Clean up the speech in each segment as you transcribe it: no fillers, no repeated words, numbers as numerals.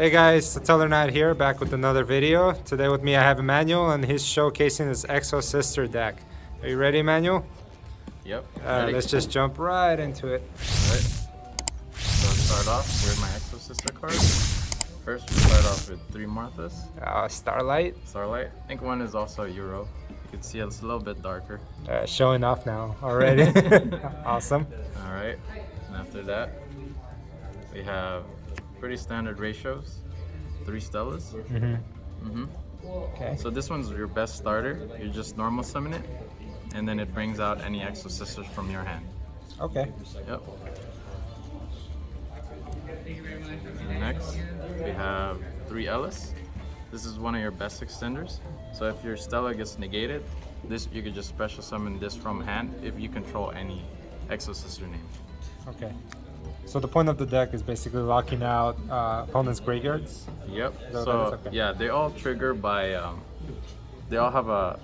Hey guys, Teller Knight here, back with another video. Today with me I have Emmanuel and he's showcasing his Exosister deck. Are you ready, Emmanuel? Yep. Ready? Let's just jump right into it. Alright. So start off with my Exosister cards. First we start off with 3 Marthas. Starlight. Starlight. I think one is also a Euro. You can see it's a little bit darker. Showing off now already. Awesome. Alright. And after that, we have pretty standard ratios. 3 Stellas. Okay. So this one's your best starter. You just normal summon it, and then it brings out any Exosisters from your hand. Okay. Yep. And next, we have 3 Ellis. This is one of your best extenders. So if your Stella gets negated, this you could just special summon this from hand if you control any Exosister name. Okay. So the point of the deck is basically locking out opponent's graveyards? Yep. So So okay. yeah, they all trigger by, they all have a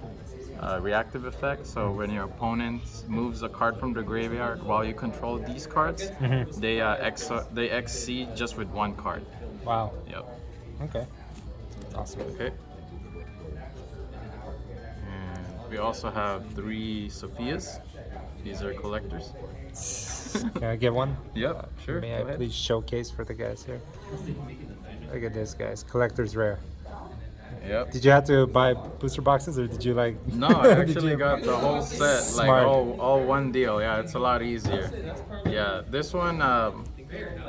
reactive effect. So when your opponent moves a card from the graveyard while you control these cards, they XC just with 1 card. Wow. Yep. Okay. Awesome. Okay. And we also have 3 Sophias. These are collectors. Can I get one? Yep, sure. May go I ahead. please showcase for the guys here? Look at this, guys. Collector's rare. Yep. Did you have to buy booster boxes or did you like? No, I Did actually you- got the whole set, like Smart. all one deal. Yeah, it's a lot easier. Yeah, this one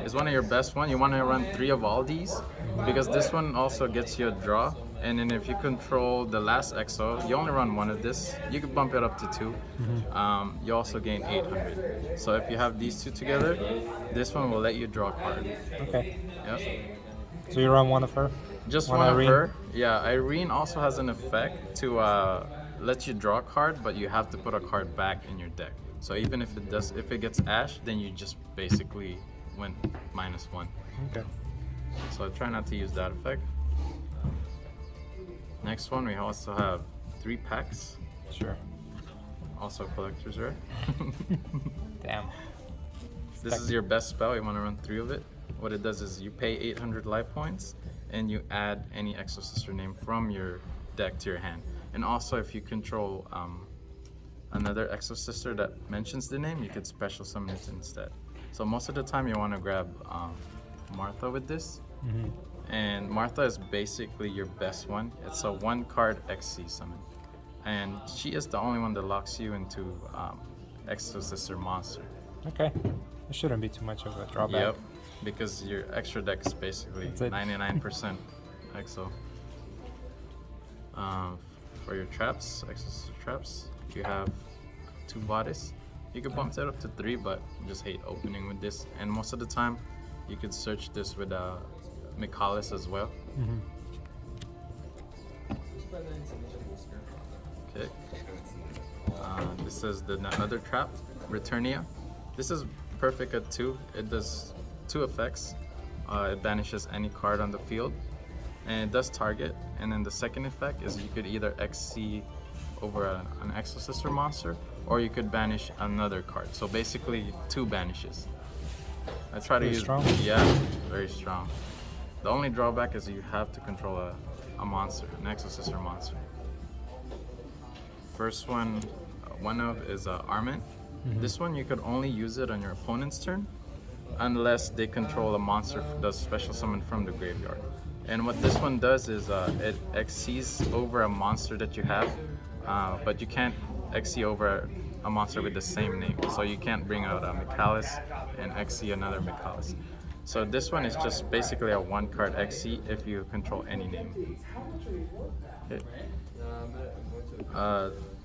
is one of your best one. You want to run 3 of all these because this one also gets you a draw. And then if you control the last EXO, you only run 1 of this. You can bump it up to 2. You also gain 800. So if you have these 2 together, this one will let you draw a card. Okay. Yep. So you run one of her? Just One one of Irene? her. Yeah, Irene also has an effect to let you draw a card, but you have to put a card back in your deck. So even if it gets Ash, then you just basically win -1. Okay. So try not to use that effect. Next one, we also have 3 packs. Sure. Also collector's rare. Damn. This is your best spell. You want to run 3 of it. What it does is you pay 800 life points, and you add any Exosister name from your deck to your hand. And also, if you control another Exosister that mentions the name, you could special summon it instead. So most of the time, you want to grab Martha with this. And Martha is basically your best one. It's a 1-card XC summon. And she is the only one that locks you into Exosister monster. Okay. It shouldn't be too much of a drawback. Yep, because your extra deck is basically That's it. 99% EXO. For your traps, Exosister traps, you have 2 bodies. You could bump that up to 3, but I just hate opening with this. And most of the time, you could search this with Michalis as well. Okay. This is the other trap, Returnia. This is perfect at 2. It does 2 effects. It banishes any card on the field, and it does target. And then the second effect is you could either XC over an Exosister monster, or you could banish another card. So basically 2 banishes. I try to Pretty use. strong. Yeah, very strong. The only drawback is you have to control a monster, an Exosister monster. First one, is Arment. This one you could only use it on your opponent's turn, unless they control a monster that's special summon from the graveyard. And what this one does is it XCs over a monster that you have, but you can't XC over a monster with the same name. So you can't bring out a Michalis and XC another Michalis. So this one is just basically a 1-card XC if you control any name. Okay.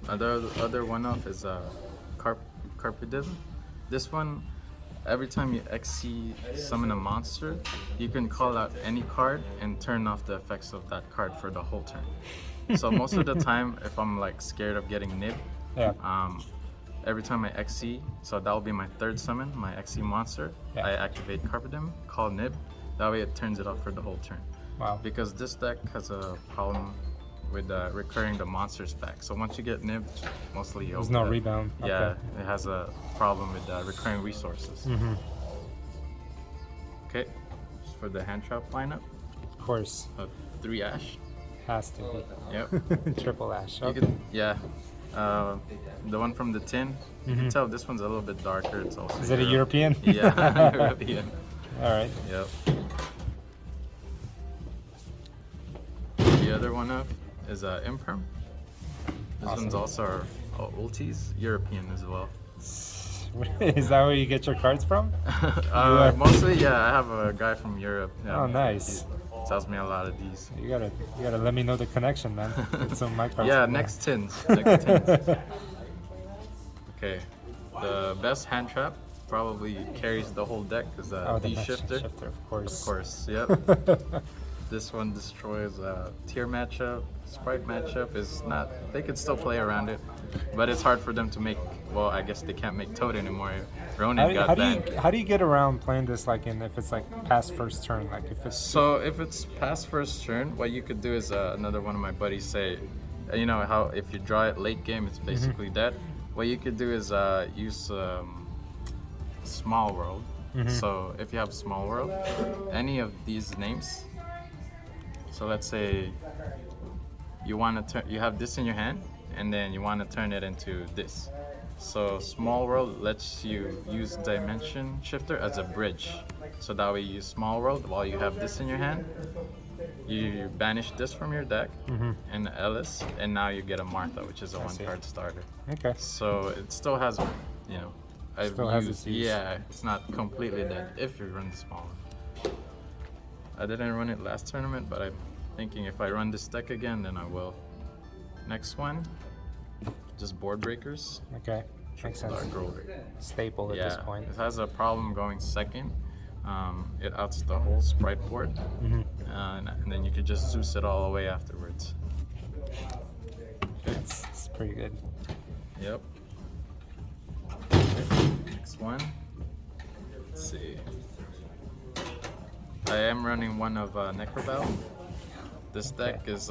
Other one-off is Carpidism. This one, every time you XC summon a monster, you can call out any card and turn off the effects of that card for the whole turn. So most of the time, if I'm like scared of getting nibbed, every time I XC, so that will be my 3rd summon, my XC monster, I activate Carpidem, call Nib, that way it turns it off for the whole turn. Wow. Because this deck has a problem with recurring the monsters back. So once you get nibbed, mostly There's no rebound. Yeah, Okay. it has a problem with recurring resources. Okay, just for the hand trap lineup, course. 3 Ash. Has to be. Yep. Triple Ash. You Okay. could, yeah. The one from the tin, you can tell this one's a little bit darker. It's also Is it a European? Yeah, European. All right. Yep. The other one up is Imperm. This Awesome. one's also our ultis, European as well. Is that where you get your cards from? Mostly, yeah. I have a guy from Europe. Yeah, Oh, nice. He sells me a lot of these. You gotta let me know the connection, man. Get some of my cards. Yeah, from there. next tins. Next tins. Okay, the best hand trap probably carries the whole deck is Oh, the D mesh shifter. shifter, of course. Of course, yep. This one destroys tier matchup. Sprite matchup is not. They could still play around it, but it's hard for them to make. Well, I guess they can't make Toad anymore. Ronin got banned. How do you get around playing this like if it's like past first turn, like if it's So if it's past first turn, what you could do is another one of my buddies say, you know how if you draw it late game, it's basically dead. What you could do is use Small World. So if you have Small World, any of these names. So let's say you want to turn, you have this in your hand, and then you want to turn it into this. So Small World lets you use Dimension Shifter as a bridge. So that way you use Small World while you have this in your hand. You banish this from your deck, and Ellis, and now you get a Martha, which is a one-card starter. okay? So it still has, you know, Still has its use. yeah, it's not completely dead if you run the Small World. I didn't run it last tournament, but I'm thinking if I run this deck again, then I will. Next one, just board breakers. Okay, makes sense. Dark Roller. Staple at Yeah, this point. it has a problem going second. It outs the whole sprite board, and then you could just Zeus it all away afterwards. It's pretty good. Yep. Next one. Let's see. I am running one of Necrobell. This deck is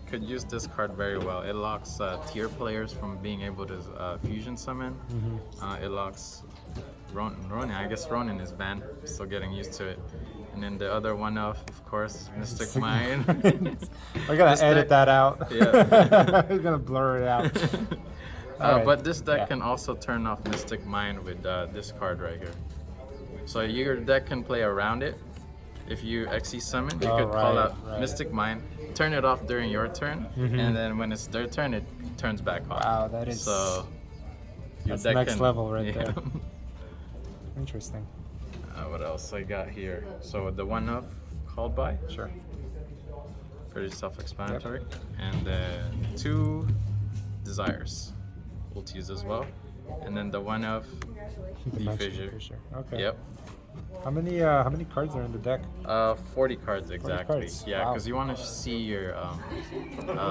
could use this card very well. It locks tier players from being able to fusion summon. It locks Ronin. I guess Ronin is banned. Still getting used to it. And then the other one of course, is Mystic Mind. We're gonna This edit deck- that out. Yeah. We're gonna blur it out. Alright, But this deck yeah. can also turn off Mystic Mind with this card right here. So your deck can play around it. If you Xe summon, you could call out Mystic Mind, turn it off during your turn, and then when it's their turn, it turns back on. Wow, that is So your that's deck next can, level right there. Interesting. What else I got here? So the one of called by, Sure. pretty self-explanatory, and then 2 desires, ultis as well, and then the one of the Dimension fissure. Okay. Yep. How many cards are in the deck? 40 cards exactly. cards. Yeah, Wow. because you want to see your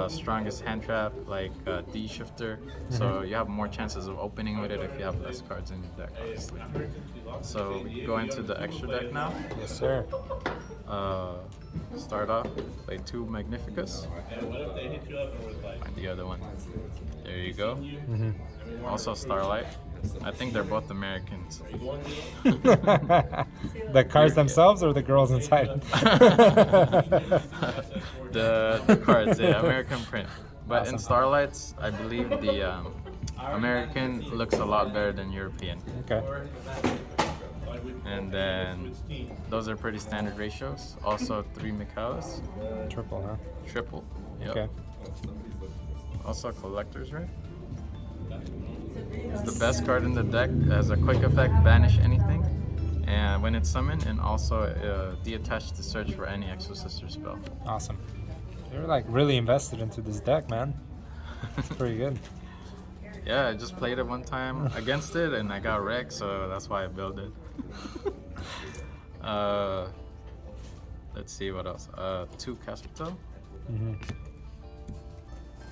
strongest hand trap, like D shifter. So you have more chances of opening with it if you have less cards in your deck, obviously. So we go into the extra deck now. Yes, sir. Start off, play 2 Magnificus. Find the other one. There you go. Also Starlight. I think they're both Americans. The cards themselves or the girls inside? the cards, yeah, American print. But in Awesome. Starlights, I believe the American looks a lot better than European. Okay. And then those are pretty standard ratios. Also 3 Mikalas, Triple, huh? triple. Yep. Okay. Also collectors, right? It's the best card in the deck. It has a quick effect, banish anything, and when it's summoned, and also deattach to search for any Exosister spell. Awesome. You're like really invested into this deck, man. It's pretty good. Yeah, I just played it one time against it, and I got wrecked, so that's why I built it. Let's see what else. 2 Caspito.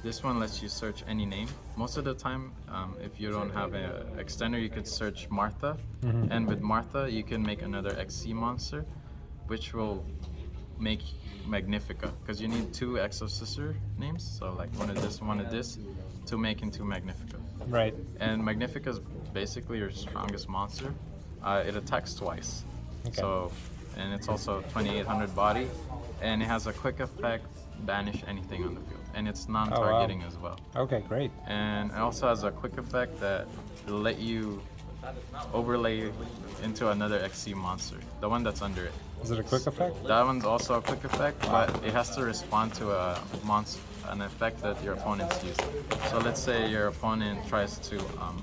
This one lets you search any name. Most of the time, if you don't have an extender, you could search Martha. And with Martha, you can make another XC monster, which will make Magnifica. Because you need 2 Exosister names, so like one of this, to make into Magnifica. Right. And Magnifica is basically your strongest monster. It attacks twice. Okay. So and it's also 2800 body, and it has a quick effect, banish anything on the field, and it's non-targeting as well. Okay, great. And it also has a quick effect that will let you overlay into another XC monster, the one that's under it. Is it a quick effect? That one's also a quick effect, but it has to respond to an effect that your opponent's using. So let's say your opponent tries to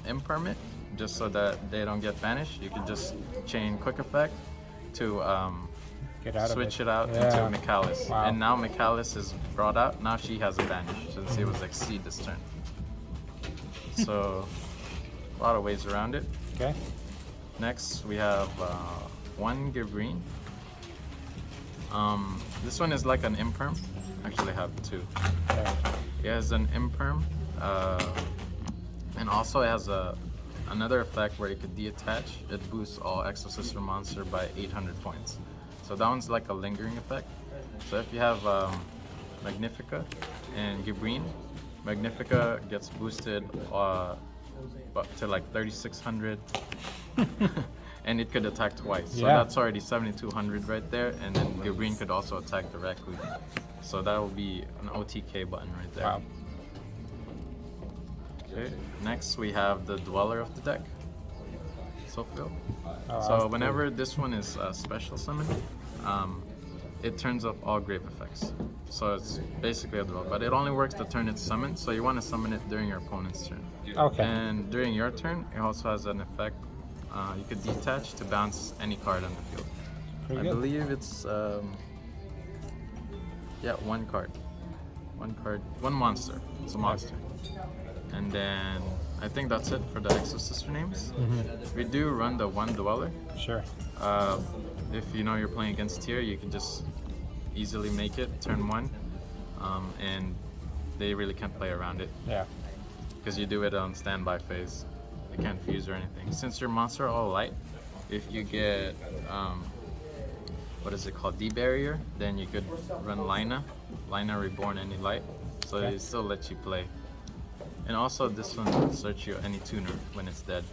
imperm it, just so that they don't get banished. You can just chain quick effect to switch it out into Michaelis. Wow. And now Michaelis is brought out. Now she has a banish since it was Exceed this turn. So a lot of ways around it. Okay. Next we have one Gibrine. This one is like an imperm. Actually, I have two. Okay. It has an imperm, and also it has another effect where you could detach. It boosts all Exosister monster by 800 points. So that one's like a lingering effect. So if you have Magnifica and Gibrine, Magnifica gets boosted to like 3600. And it could attack twice. So that's already 7200 right there, and then Gibrine could also attack directly. So that will be an OTK button right there. Wow. Okay, next we have the Dweller of the deck, Sophil. Oh, So whenever this one is special summon, it turns off all grave effects. So it's basically a Dweller, but it only works the turn it's summoned, so you want to summon it during your opponent's turn. Okay. And during your turn, it also has an effect. You could detach to bounce any card on the field. Pretty I good. believe it's one card, one monster. It's a monster. And then I think that's it for the Exosister names. We do run the one Dweller. Sure. If you know you're playing against tier, you can just easily make it turn one, and they really can't play around it Yeah. because you do it on standby phase. They can't fuse or anything. Since your monster are all light, if you get what is it called, D-barrier, then you could run Lina Reborn any light, so Okay. it still lets you play. And also this one will search you any tuner when it's dead.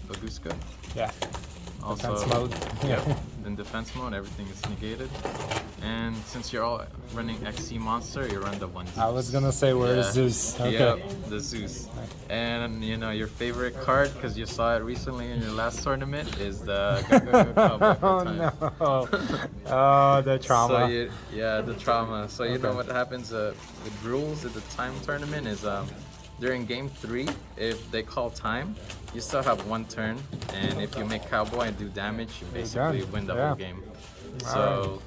Baguska. Yeah. Also, Defense mode. Yep. In defense mode, everything is negated. And since you're all running XC monster, you run the one Zeus. I was gonna say, where's Zeus? Okay. Yep, the Zeus. And you know your favorite card, because you saw it recently in your last tournament, is the Oh no! Oh, the trauma. So the trauma. So you know what happens with rules at the time tournament is during game 3, if they call time, you still have one turn, and if you make Cowboy and do damage, you basically win the whole game. So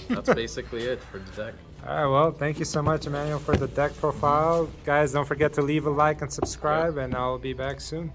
that's basically it for the deck. All right, well, thank you so much, Emmanuel, for the deck profile. Guys, don't forget to leave a like and subscribe, and I'll be back soon.